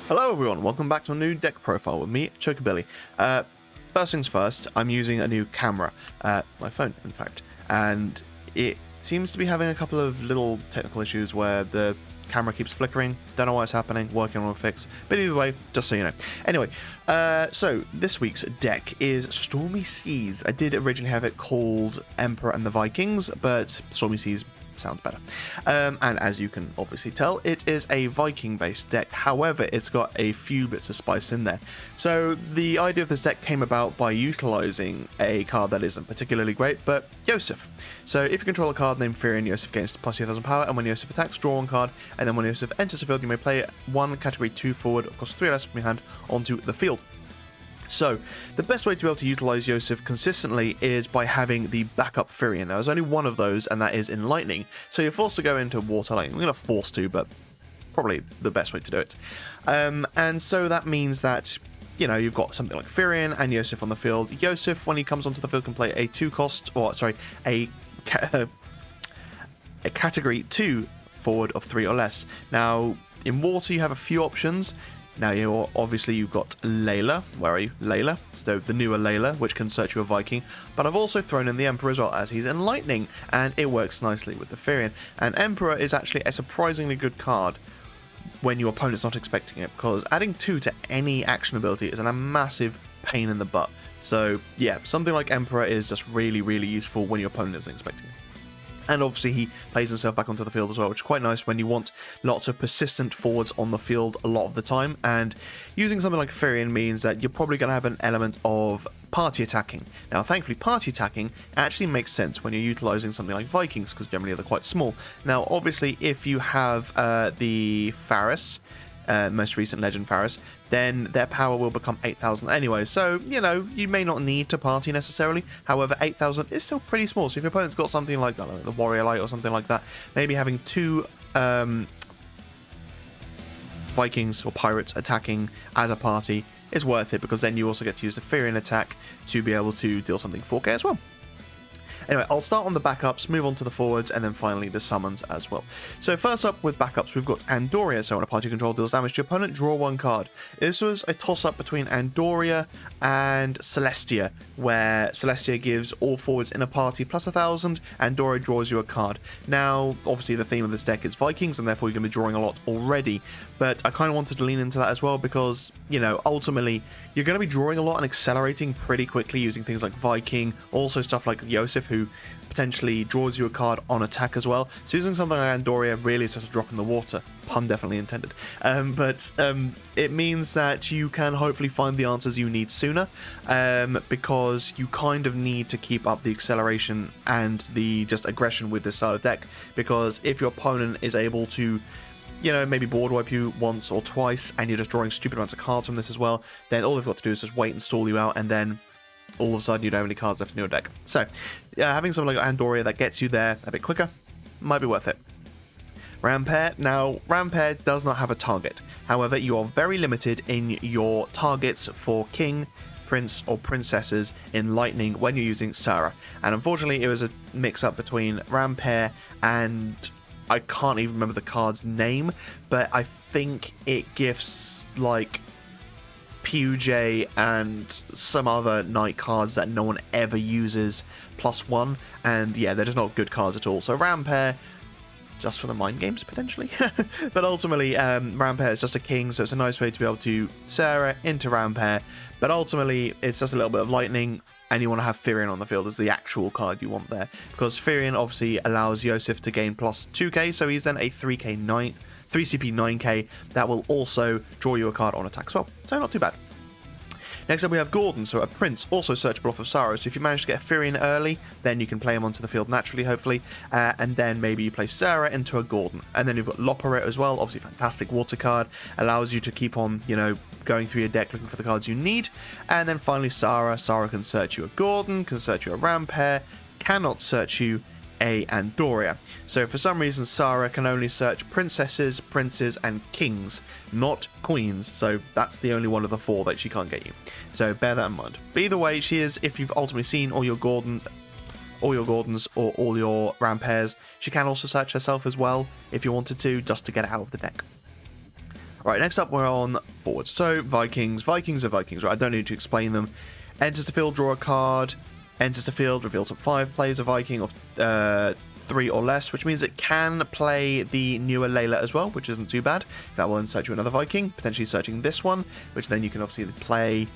Hello everyone, welcome back to a new deck profile with me, Chocobilly. First things first, I'm using a new camera, my phone in fact, and it seems to be having a couple of little technical issues where the camera keeps flickering. Don't know why it's happening, working on a fix, but either way, just so you know. Anyway, so this week's deck is Stormy Seas. I did originally have it called Emperor and the Vikings, but Stormy Seas sounds better. And as you can obviously tell, it is a Viking based deck. However, it's got a few bits of spice in there. So the idea of this deck came about by utilizing a card that isn't particularly great, but Yosef. So if you control a card named Furion, Yosef gains plus 2,000 power, and when Yosef attacks, draw one card, and then when Yosef enters the field, you may play one category 2 forward, cost 3 less from your hand, onto the field. So, the best way to be able to utilize Yosef consistently is by having the backup Furion. Now, there's only one of those, and that is in Lightning, so you're forced to go into Water Lightning. We're going to force to, but probably the best way to do it. And so that means that, you know, you've got something like Furion and Yosef on the field. Yosef, when he comes onto the field, can play a a category 2 forward of 3 or less. Now, in Water, you have a few options. Now, you've got Layla. Where are you? Layla. So the newer Layla, which can search you a Viking. But I've also thrown in the Emperor as well, as he's in Lightning, and it works nicely with the Furion. And Emperor is actually a surprisingly good card when your opponent's not expecting it, because adding 2 to any action ability is a massive pain in the butt. So yeah, something like Emperor is just really, really useful when your opponent isn't expecting it. And obviously he plays himself back onto the field as well, which is quite nice when you want lots of persistent forwards on the field a lot of the time. And using something like Furion means that you're probably going to have an element of party attacking. Now, thankfully, party attacking actually makes sense when you're utilizing something like Vikings, because generally they're quite small. Now, obviously, if you have the Faris, most recent Legend Faris, then their power will become 8,000 anyway. So, you know, you may not need to party necessarily. However, 8,000 is still pretty small. So if your opponent's got something like, I don't know, the Warrior Light or something like that, maybe having 2 Vikings or Pirates attacking as a party is worth it, because then you also get to use the Furion attack to be able to deal something 4k as well. Anyway, I'll start on the backups, move on to the forwards, and then finally the summons as well. So first up with backups, we've got Andoria. So when a party control deals damage to your opponent, draw 1 card. This was a toss-up between Andoria and Celestia, where Celestia gives all forwards in a party plus 1,000, Andoria draws you a card. Now, obviously the theme of this deck is Vikings, and therefore you're going to be drawing a lot already, but I kind of wanted to lean into that as well, because, you know, ultimately, you're going to be drawing a lot and accelerating pretty quickly using things like Viking, also stuff like Yosef, who potentially draws you a card on attack as well. So using something like Andoria really is just a drop in the water. Pun definitely intended. But it means that you can hopefully find the answers you need sooner, because you kind of need to keep up the acceleration and the just aggression with this style of deck, because if your opponent is able to, you know, maybe board wipe you once or twice, and you're just drawing stupid amounts of cards from this as well, then all they've got to do is just wait and stall you out, and then all of a sudden you don't have any cards left in your deck. So, having something like Andoria that gets you there a bit quicker might be worth it. Rampair. Now, Rampair does not have a target. However, you are very limited in your targets for King, Prince, or Princesses in Lightning when you're using Sarah. And unfortunately, it was a mix-up between Rampair and I can't even remember the card's name, but I think it gifts like PUJ and some other night cards that no one ever uses +1, and yeah, they're just not good cards at all. So Rampair, just for the mind games potentially, but ultimately Rampair is just a king, so it's a nice way to be able to Sarah into Rampair, but ultimately it's just a little bit of Lightning, and you want to have Furion on the field as the actual card you want there, because Furion obviously allows Yosef to gain plus 2k, so he's then a 3CP 9k that will also draw you a card on attack as well, so not too bad. Next up we have Gordon, so a Prince, also searchable off of Sarah, so if you manage to get a Furion early, then you can play him onto the field naturally, hopefully, and then maybe you play Sarah into a Gordon. And then you've got Loperet as well, obviously fantastic water card, allows you to keep on, you know, going through your deck looking for the cards you need. And then finally Sarah can search you a Gordon, can search you a Rampair, cannot search you a Andoria. So for some reason Sarah can only search princesses, princes, and kings, not queens. So that's the only one of the 4 that she can't get you. So bear that in mind. But either way, she is, if you've ultimately seen all your Gordons or all your Rampairs, she can also search herself as well if you wanted to, just to get it out of the deck. Right, next up we're on forwards. So Vikings. Vikings are Vikings, right? I don't need to explain them. Enters the field, draw a card. Enters the field, reveal top 5, plays a Viking of 3 or less, which means it can play the newer Layla as well, which isn't too bad. That will then search you another Viking, potentially searching this one, which then you can obviously play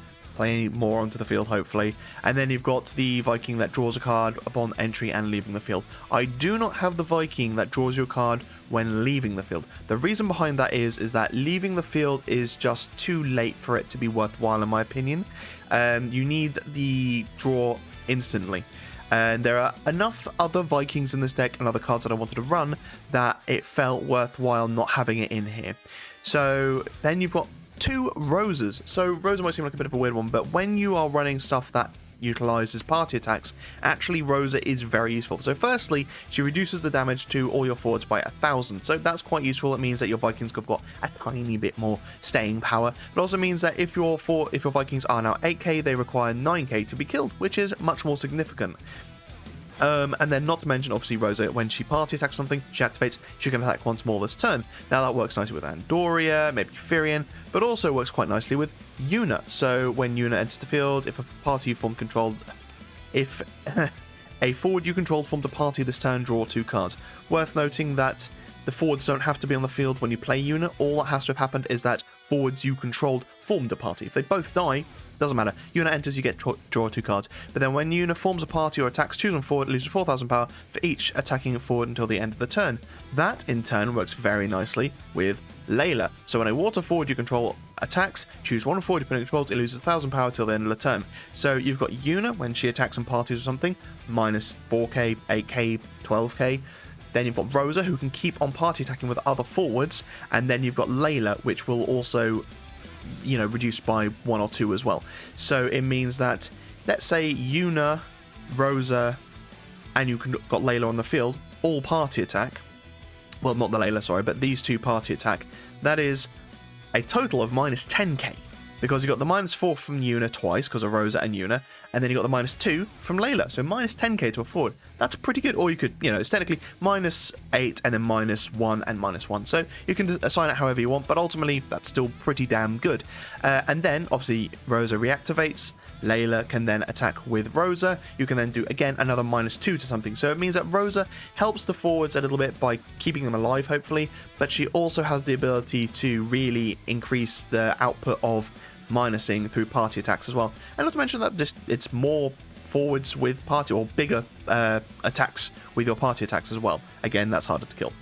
more onto the field, hopefully. And then you've got the Viking that draws a card upon entry and leaving the field. I do not have the Viking that draws you a card when leaving the field. The reason behind that is that leaving the field is just too late for it to be worthwhile, in my opinion. You need the draw instantly. And there are enough other Vikings in this deck and other cards that I wanted to run that it felt worthwhile not having it in here. So then you've got 2 Roses. So Rosa might seem like a bit of a weird one, but when you are running stuff that utilizes party attacks, actually Rosa is very useful. So firstly, she reduces the damage to all your forwards by 1,000, so that's quite useful. It means that your Vikings have got a tiny bit more staying power. It also means that if your Vikings are now 8k, they require 9k to be killed, which is much more significant. And then not to mention, obviously, Rosa, when she party attacks something, she activates, she can attack once more this turn. Now that works nicely with Andoria, maybe Firion, but also works quite nicely with Yuna. So when Yuna enters the field, if a party you formed controlled, if a forward you controlled formed a party this turn, draw 2 cards. Worth noting that the forwards don't have to be on the field when you play Yuna. All that has to have happened is that forwards you controlled formed a party. If they both die, doesn't matter. Yuna enters, you get draw 2 cards. But then when Yuna forms a party or attacks, choose on forward, loses 4,000 power for each attacking a forward until the end of the turn. That, in turn, works very nicely with Layla. So when a water forward you control attacks, choose one forward depending on controls, it loses 1,000 power till the end of the turn. So you've got Yuna, when she attacks on parties or something, minus 4k, 8k, 12k. Then you've got Rosa, who can keep on party attacking with other forwards. And then you've got Layla, which will also, reduced by 1 or 2 as well. So it means that, let's say Yuna, Rosa, and you've got Layla on the field, all party attack. Well, not the Layla, sorry, but these 2 party attack. That is a total of minus 10k. Because you got the minus 4 from Yuna twice, because of Rosa and Yuna, and then you got the minus 2 from Layla, so minus 10k to a forward. That's pretty good, or you could, it's technically minus 8 and then minus 1 and minus 1, so you can assign it however you want, but ultimately that's still pretty damn good. And then, obviously, Rosa reactivates, Layla can then attack with Rosa, you can then do, again, another minus 2 to something, so it means that Rosa helps the forwards a little bit by keeping them alive, hopefully, but she also has the ability to really increase the output of minusing through party attacks as well. And not to mention that just it's more forwards with party, or bigger attacks with your party attacks as well. Again, that's harder to kill.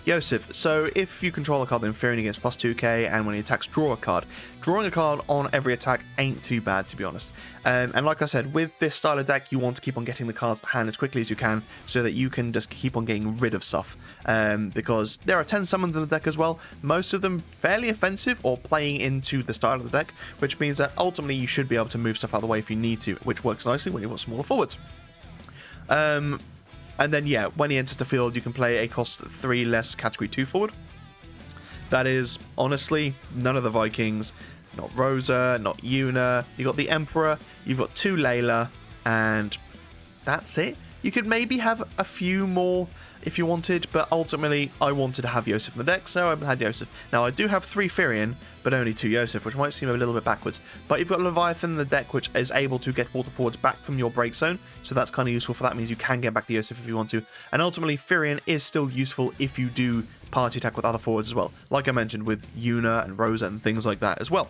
Yosef. So if you control a card, then Firion against plus 2k, and when he attacks, draw a card. Drawing a card on every attack ain't too bad, to be honest. And like I said, with this style of deck, you want to keep on getting the cards to hand as quickly as you can, so that you can just keep on getting rid of stuff. Because there are 10 summons in the deck as well, most of them fairly offensive or playing into the style of the deck, which means that ultimately you should be able to move stuff out of the way if you need to, which works nicely when you've got smaller forwards. And then, yeah, when he enters the field, you can play a cost 3 less category 2 forward. That is, honestly, none of the Vikings, not Rosa, not Yuna. You've got the Emperor, you've got 2 Layla, and that's it. You could maybe have a few more if you wanted, but ultimately I wanted to have Yosef in the deck, so I had Yosef. Now I do have 3 Firion, but only 2 Yosef, which might seem a little bit backwards. But you've got Leviathan in the deck, which is able to get water forwards back from your break zone, so that's kind of useful for that. It means you can get back the Yosef if you want to. And ultimately Firion is still useful if you do party attack with other forwards as well, like I mentioned with Yuna and Rosa and things like that as well.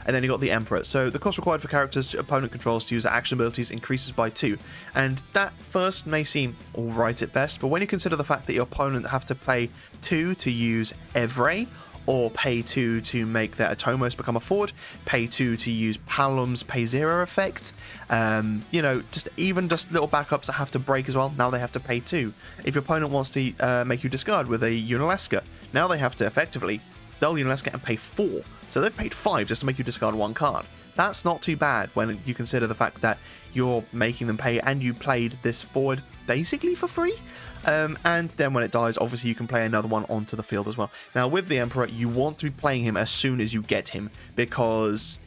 And then you got the Emperor. So the cost required for characters opponent controls to use their action abilities increases by 2. And that first may seem alright at best, but when you consider the fact that your opponent have to pay 2 to use Evray, or pay 2 to make their Atomos become a forward, pay 2 to use Palom's pay 0 effect, just little backups that have to break as well, now they have to pay 2. If your opponent wants to make you discard with a Unalesca, now they have to effectively dull Unalesca and pay 4. So they've paid 5 just to make you discard 1 card. That's not too bad when you consider the fact that you're making them pay and you played this forward basically for free. And then when it dies, obviously you can play another one onto the field as well. Now with the Emperor, you want to be playing him as soon as you get him, because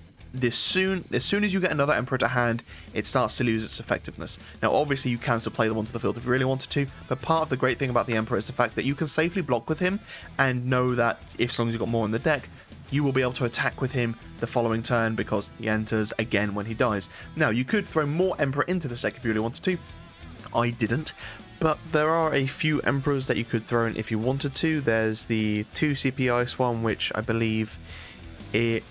as soon as you get another Emperor to hand, it starts to lose its effectiveness. Now, obviously, you can still play them onto the field if you really wanted to, but part of the great thing about the Emperor is the fact that you can safely block with him and know that if, as long as you've got more in the deck, you will be able to attack with him the following turn because he enters again when he dies. Now, you could throw more Emperor into this deck if you really wanted to. I didn't, but there are a few Emperors that you could throw in if you wanted to. There's the 2 CP Ice one, which I believe it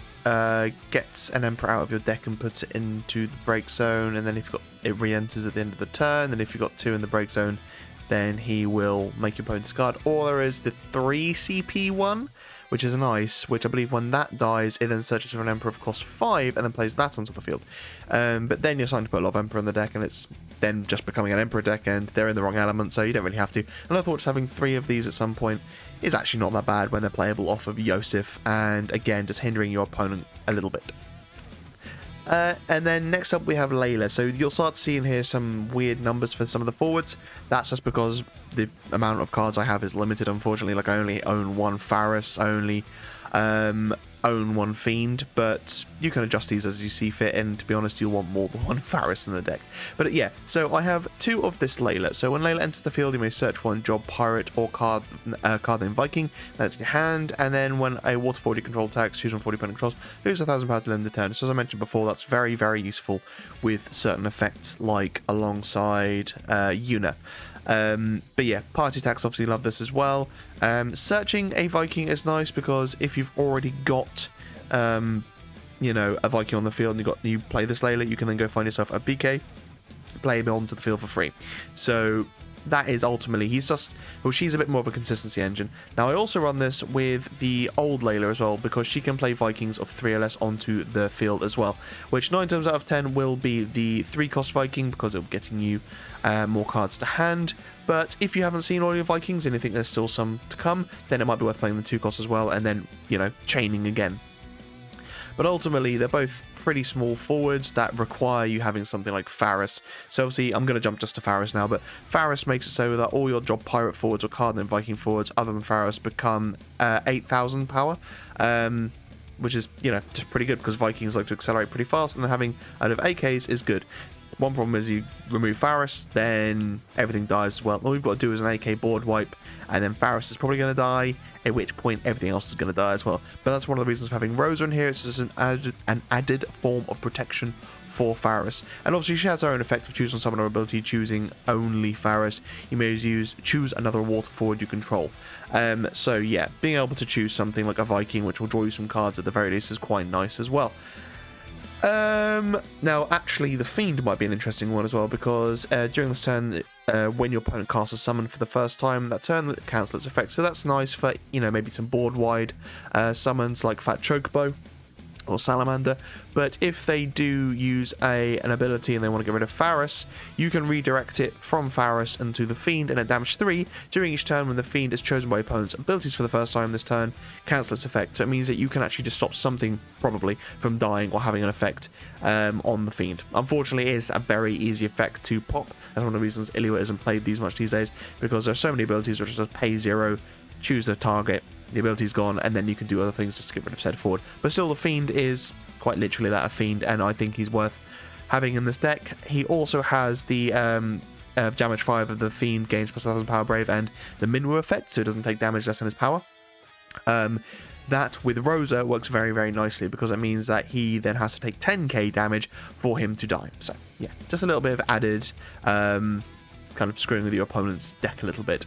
gets an Emperor out of your deck and puts it into the break zone, and then if you've got it re-enters at the end of the turn, and if you've got 2 in the break zone, then he will make your opponent discard. Or there is the 3 CP one, which is an ice, which I believe when that dies, it then searches for an Emperor of cost 5 and then plays that onto the field. But then you're starting to put a lot of Emperor in the deck, and it's then just becoming an Emperor deck, and they're in the wrong element, so you don't really have to. And I thought just having 3 of these at some point is actually not that bad when they're playable off of Yosef, and again, just hindering your opponent a little bit. And then next up we have Layla. So you'll start seeing here some weird numbers for some of the forwards. That's just because the amount of cards I have is limited, unfortunately. Like, I only own 1 Faris, I only own 1 Fiend, but you can adjust these as you see fit, and to be honest, you'll want more than 1 Faris in the deck. But yeah, so I have 2 of this Layla. So when Layla enters the field, you may search 1 Job Pirate or card named Viking. That's your hand, and then when a water forward you control attacks, choose 1 40 opponent controls, lose 1,000 power to end the turn. So as I mentioned before, that's very, very useful with certain effects like alongside Yuna. But yeah, party attacks obviously love this as well. Searching a Viking is nice because if you've already got, you know, a Viking on the field and you play this Layla, you can then go find yourself a BK, play him onto the field for free. So that is ultimately, she's a bit more of a consistency engine. Now I also run this with the old Layla as well, because she can play Vikings of 3 or less onto the field as well, which 9 times out of 10 will be the 3-cost Viking, because it'll be getting you more cards to hand. But if you haven't seen all your Vikings and you think there's still some to come, then it might be worth playing the 2-cost as well, and then, you know, chaining again. But ultimately, they're both pretty small forwards that require you having something like Faris. So obviously, I'm going to jump just to Faris now, but Faris makes it so that all your Job Pirate forwards or card named Viking forwards, other than Faris, become 8,000 power. Which is, you know, just pretty good, because Vikings like to accelerate pretty fast, and then having out of AKs is good. One problem is you remove Faris, then everything dies as well. All you've got to do is an AK board wipe, and then Faris is probably going to die, at which point everything else is going to die as well. But that's one of the reasons for having Rosa in here. It's just an added form of protection for Faris. And obviously she has her own effect of choosing summoner ability, choosing only Faris. You may choose another water forward you control. So yeah, being able to choose something like a Viking, which will draw you some cards at the very least, is quite nice as well. Now actually the Fiend might be an interesting one as well, because during this turn, when your opponent casts a summon for the first time that turn, that cancels its effect. So that's nice for, you know, maybe some board wide summons like Fat Chocobo or Salamander. But if they do use an ability and they want to get rid of Faris, you can redirect it from Faris into the Fiend, and at damage 3 during each turn when the Fiend is chosen by opponent's abilities for the first time this turn, cancel its effect. So it means that you can actually just stop something probably from dying or having an effect on the Fiend. Unfortunately, it is a very easy effect to pop. That's one of the reasons Iliwa isn't played these much these days, because there are so many abilities which just pay 0, choose a target, the ability's gone, and then you can do other things just to get rid of said forward. But still, the Fiend is quite literally that, a Fiend, and I think he's worth having in this deck. He also has the damage 5 of the Fiend gains plus 1,000 power brave and the Minwu effect, so it doesn't take damage less than his power. That with Rosa works very, very nicely, because it means that he then has to take 10k damage for him to die. So yeah, just a little bit of added kind of screwing with your opponent's deck a little bit.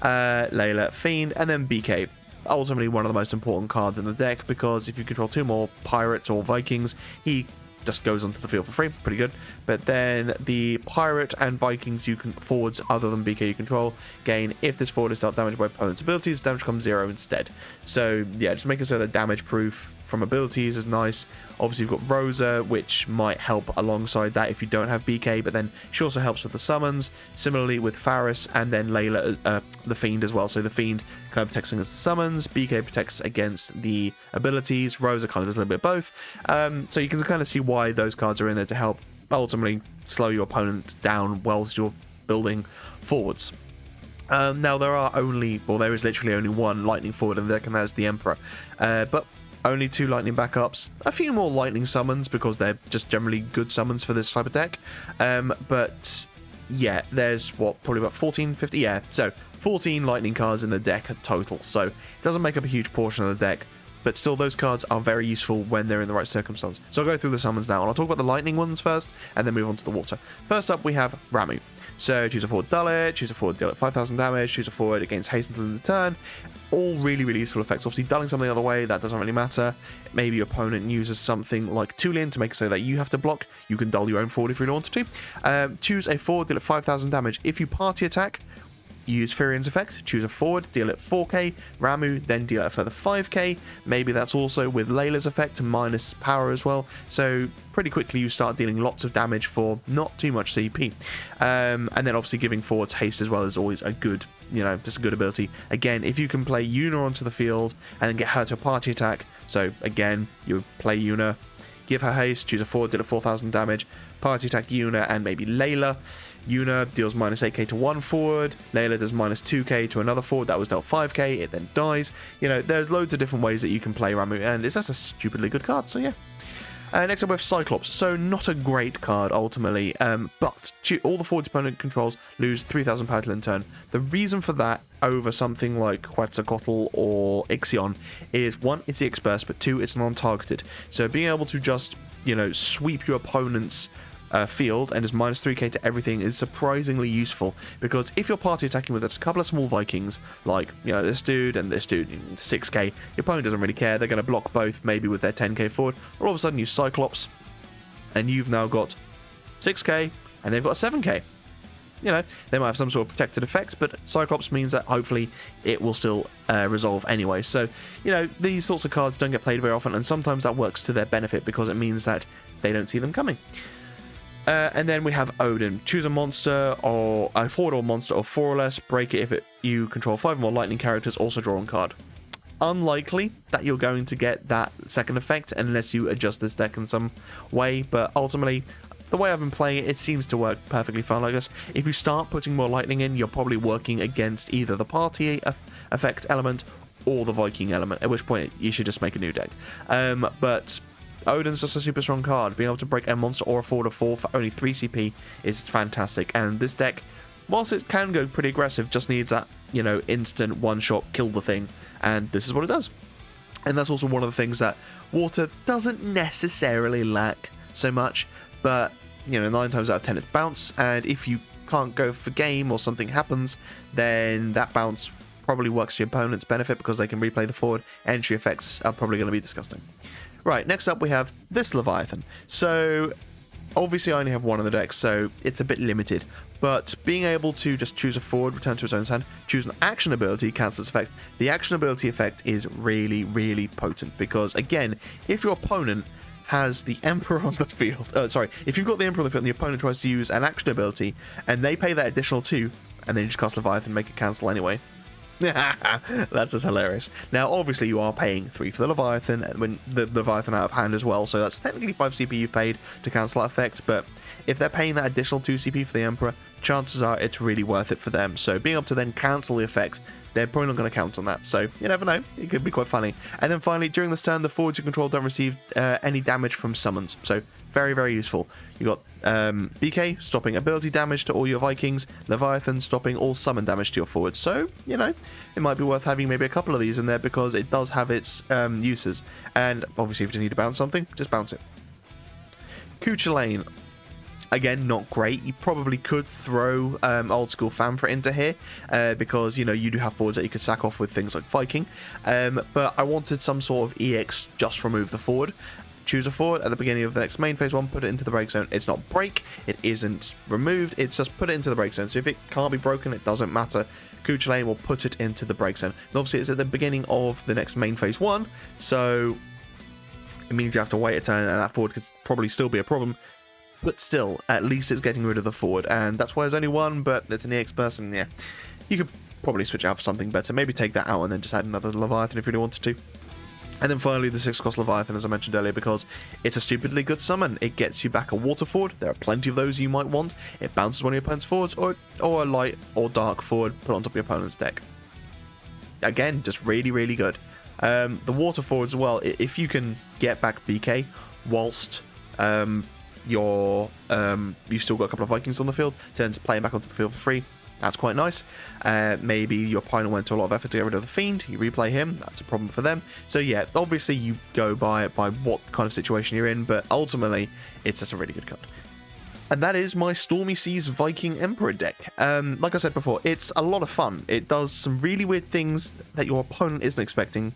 Layla, Fiend, and then BK. Ultimately one of the most important cards in the deck, because if you control 2 more Pirates or Vikings, he just goes onto the field for free. Pretty good. But then the Pirate and Vikings you can forwards other than BK you control gain, if this forward is dealt damage by opponent's abilities, damage becomes 0 instead. So yeah, just making so that damage proof from abilities is nice. Obviously you've got Rosa, which might help alongside that if you don't have BK, but then she also helps with the summons. Similarly with Faris, and then Layla, the Fiend as well. So the Fiend kind of protects against the summons, BK protects against the abilities, Rosa kind of does a little bit of both. So you can kind of see why those cards are in there to help ultimately slow your opponent down whilst you're building forwards. Now there is literally only one lightning forward in the deck, and that is the Emperor. But only 2 lightning backups, a few more lightning summons because they're just generally good summons for this type of deck. But yeah, there's what, probably about 14, 50, yeah, so 14 lightning cards in the deck total, so it doesn't make up a huge portion of the deck, but still those cards are very useful when they're in the right circumstance. So I'll go through the summons now, and I'll talk about the lightning ones first, and then move on to the water. First up, we have Ramuh. So choose a forward, dull it, choose a forward, deal it 5,000 damage, choose a forward, it gains haste until the turn. All really, really useful effects. Obviously, dulling something the other way, that doesn't really matter. Maybe your opponent uses something like Tulin to make it so that you have to block. You can dull your own forward if you don't want to. Choose a forward, deal it 5,000 damage. If you party attack, use Firian's effect, choose a forward, deal it 4k, Ramuh, then deal it a further 5k. Maybe that's also with Layla's effect, minus power as well. So pretty quickly you start dealing lots of damage for not too much CP. And then obviously giving forwards haste as well is always a good, just a good ability. Again, if you can play Yuna onto the field and then get her to party attack, so again, you play Yuna, give her haste, choose a forward, deal it 4,000 damage, party attack Yuna and maybe Layla. Yuna deals minus 8k to one forward, Layla does minus 2k to another forward, that was dealt 5k, it then dies. There's loads of different ways that you can play Ramuh, and it's just a stupidly good card, so yeah. Next up we have Cyclops, so not a great card ultimately, but all the forwards opponent controls lose 3,000 power till in turn. The reason for that over something like Quetzalcoatl or XXI is 1, it's the X burst, but 2, it's non-targeted. So being able to just, sweep your opponent's field and just minus 3k to everything is surprisingly useful, because if you're party attacking with a couple of small Vikings, like this dude and this dude, 6k, your opponent doesn't really care, they're going to block both maybe with their 10k forward, or all of a sudden you Cyclops and you've now got 6k and they've got a 7k. They might have some sort of protected effects, but Cyclops means that hopefully it will still resolve anyway. So, these sorts of cards don't get played very often, and sometimes that works to their benefit because it means that they don't see them coming. And then we have Odin. Choose a monster, or a forward or monster of 4 or less, break it if you control 5 or more lightning characters, also draw on card. Unlikely that you're going to get that second effect unless you adjust this deck in some way, but ultimately, the way I've been playing it, it seems to work perfectly fine. Like this, if you start putting more lightning in, you're probably working against either the party effect element or the Viking element, at which point you should just make a new deck. But Odin's just a super strong card. Being able to break a monster or a forward of 4 for only 3 CP is fantastic. And this deck, whilst it can go pretty aggressive, just needs that, instant one-shot kill the thing. And this is what it does. And that's also one of the things that Water doesn't necessarily lack so much. But, 9 times out of 10 it's bounce. And if you can't go for game or something happens, then that bounce probably works to your opponent's benefit because they can replay the forward. Entry effects are probably going to be disgusting. Right, next up we have this Leviathan. So, obviously I only have one in the deck, so it's a bit limited. But being able to just choose a forward, return to its own hand, choose an action ability, cancel its effect. The action ability effect is really, really potent. Because, again, if your opponent has the Emperor on the field... if you've got the Emperor on the field and the opponent tries to use an action ability, and they pay that additional 2, and then you just cast Leviathan and make it cancel anyway. That's just hilarious. Now, obviously, you are paying 3 for the Leviathan, and when the Leviathan out of hand as well, so that's technically 5 CP you've paid to cancel that effect, but if they're paying that additional 2 CP for the Emperor, chances are it's really worth it for them. So being able to then cancel the effect, they're probably not going to count on that, so you never know, it could be quite funny. And then finally, during this turn, the forwards you control don't receive any damage from summons, so very, very useful. You got BK stopping ability damage to all your Vikings, Leviathan stopping all summon damage to your forwards. So, it might be worth having maybe a couple of these in there because it does have its uses. And obviously, if you need to bounce something, just bounce it. Cuchulainn. Again, not great. You probably could throw old school Fanfret into here because, you do have forwards that you could sack off with things like Viking. But I wanted some sort of EX, just remove the forward. Choose a forward at the beginning of the next main phase 1, put it into the break zone. It's not break, it isn't removed, it's just put it into the break zone. So if it can't be broken, it doesn't matter. Cuchulainn will put it into the break zone. And obviously it's at the beginning of the next main phase 1, so it means you have to wait a turn, and that forward could probably still be a problem. But still, at least it's getting rid of the forward, and that's why there's only one, but it's an EX person, yeah. You could probably switch out for something better, maybe take that out and then just add another Leviathan if you really wanted to. And then finally, the 6-cost Leviathan, as I mentioned earlier, because it's a stupidly good summon. It gets you back a water forward. There are plenty of those you might want. It bounces one of your opponent's forwards, or a light or dark forward put on top of your opponent's deck. Again, just really, really good. The water forwards as well, if you can get back BK whilst you've still got a couple of Vikings on the field, turns playing back onto the field for free. That's quite nice. Maybe your opponent went to a lot of effort to get rid of the Fiend. You replay him. That's a problem for them. So yeah, obviously you go by what kind of situation you're in, but ultimately it's just a really good card. And that is my Stormy Seas Viking Emperor deck. Like I said before, it's a lot of fun. It does some really weird things that your opponent isn't expecting,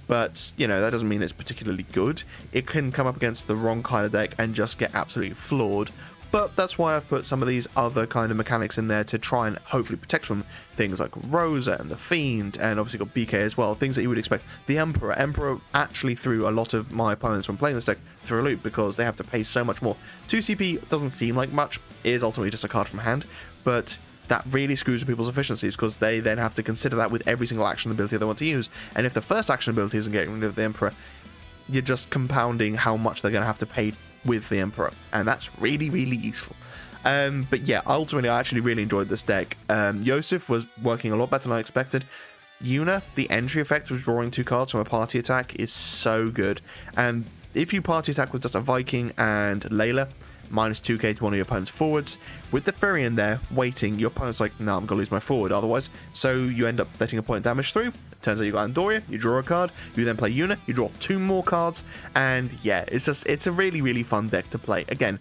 but, you know, that doesn't mean it's particularly good. It can come up against the wrong kind of deck and just get absolutely floored. But that's why I've put some of these other kind of mechanics in there to try and hopefully protect from things like Rosa and the Fiend, and obviously got BK as well, things that you would expect. The Emperor actually threw a lot of my opponents when playing this deck through a loop because they have to pay so much more. 2 CP doesn't seem like much, it is ultimately just a card from hand, but that really screws with people's efficiencies because they then have to consider that with every single action ability they want to use. And if the first action ability isn't getting rid of the Emperor, you're just compounding how much they're going to have to pay with the Emperor, and that's really, really useful. But yeah, ultimately I actually really enjoyed this deck. Yosef was working a lot better than I expected. Yuna, the entry effect of drawing 2 cards from a party attack is so good, and if you party attack with just a Viking and Layla, minus 2k to one of your opponent's forwards, with the Furion there waiting, your opponent's like, no, I'm gonna lose my forward otherwise, so you end up letting a point of damage through. Turns out you got Andoria, you draw a card, you then play Yuna, you draw 2 more cards, and yeah, it's a really, really fun deck to play. Again,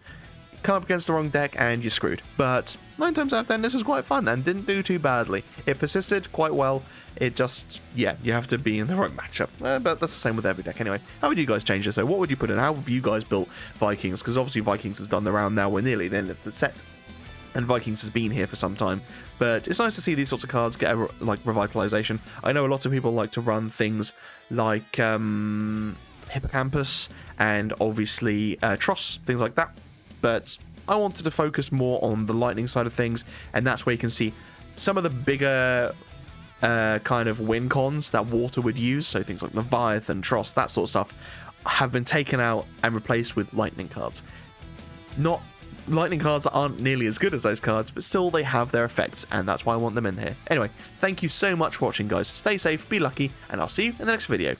come up against the wrong deck and you're screwed, but 9 times out of 10 this was quite fun and didn't do too badly. It persisted quite well. It just, yeah, you have to be in the right matchup, but that's the same with every deck anyway. How would you guys change this though? What would you put in? How have you guys built Vikings? Because obviously Vikings has done the round now, we're nearly the end of the set, and Vikings has been here for some time, but it's nice to see these sorts of cards get a revitalization. I know a lot of people like to run things like Hippocampus and obviously Tross, things like that, but I wanted to focus more on the lightning side of things, and that's where you can see some of the bigger kind of win cons that water would use, so things like Leviathan, Tross, that sort of stuff, have been taken out and replaced with lightning cards. Not lightning cards that aren't nearly as good as those cards, but still they have their effects, and that's why I want them in here. Anyway, thank you so much for watching, guys. Stay safe, be lucky, and I'll see you in the next video.